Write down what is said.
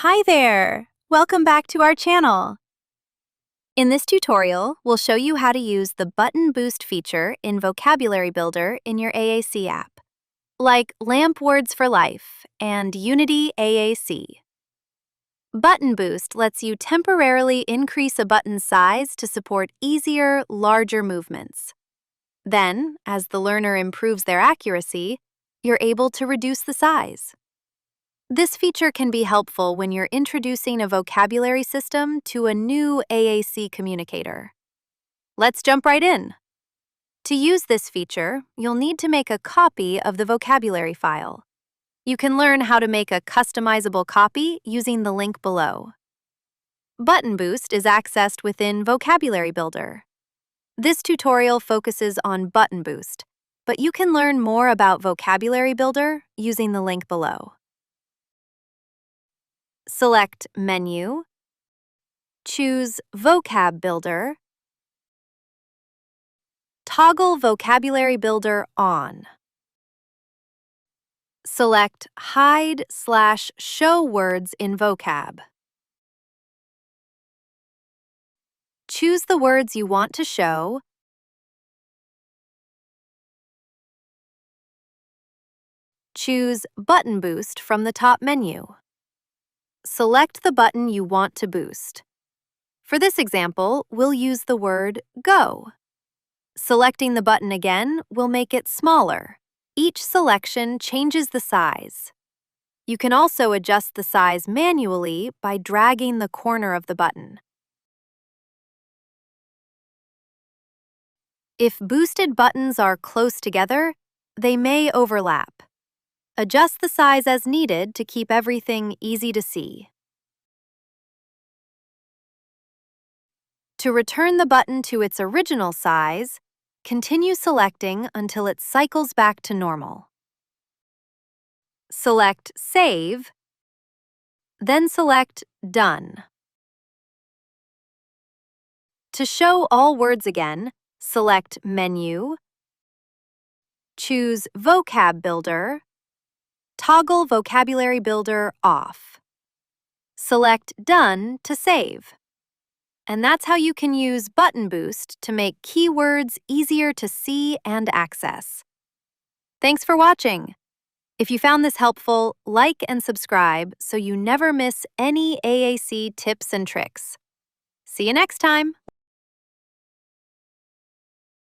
Hi there! Welcome back to our channel. In this tutorial, we'll show you how to use the Button Boost feature in Vocabulary Builder in your AAC app, like LAMP Words for Life and Unity AAC. Button Boost lets you temporarily increase a button's size to support easier, larger movements. Then, as the learner improves their accuracy, you're able to reduce the size. This feature can be helpful when you're introducing a vocabulary system to a new AAC communicator. Let's jump right in. To use this feature, you'll need to make a copy of the vocabulary file. You can learn how to make a customizable copy using the link below. Button Boost is accessed within Vocabulary Builder. This tutorial focuses on Button Boost, but you can learn more about Vocabulary Builder using the link below. Select Menu, choose Vocab Builder, toggle Vocabulary Builder on. Select Hide/Show Words in Vocab. Choose the words you want to show, choose Button Boost from the top menu. Select the button you want to boost. For this example, we'll use the word Go. Selecting the button again will make it smaller. Each selection changes the size. You can also adjust the size manually by dragging the corner of the button. If boosted buttons are close together, they may overlap. Adjust the size as needed to keep everything easy to see. To return the button to its original size, continue selecting until it cycles back to normal. Select Save, then select Done. To show all words again, select Menu, choose Vocab Builder, toggle Vocabulary Builder off. Select Done to save. And that's how you can use Button Boost to make keywords easier to see and access. Thanks for watching. If you found this helpful, like and subscribe so you never miss any AAC tips and tricks. See you next time.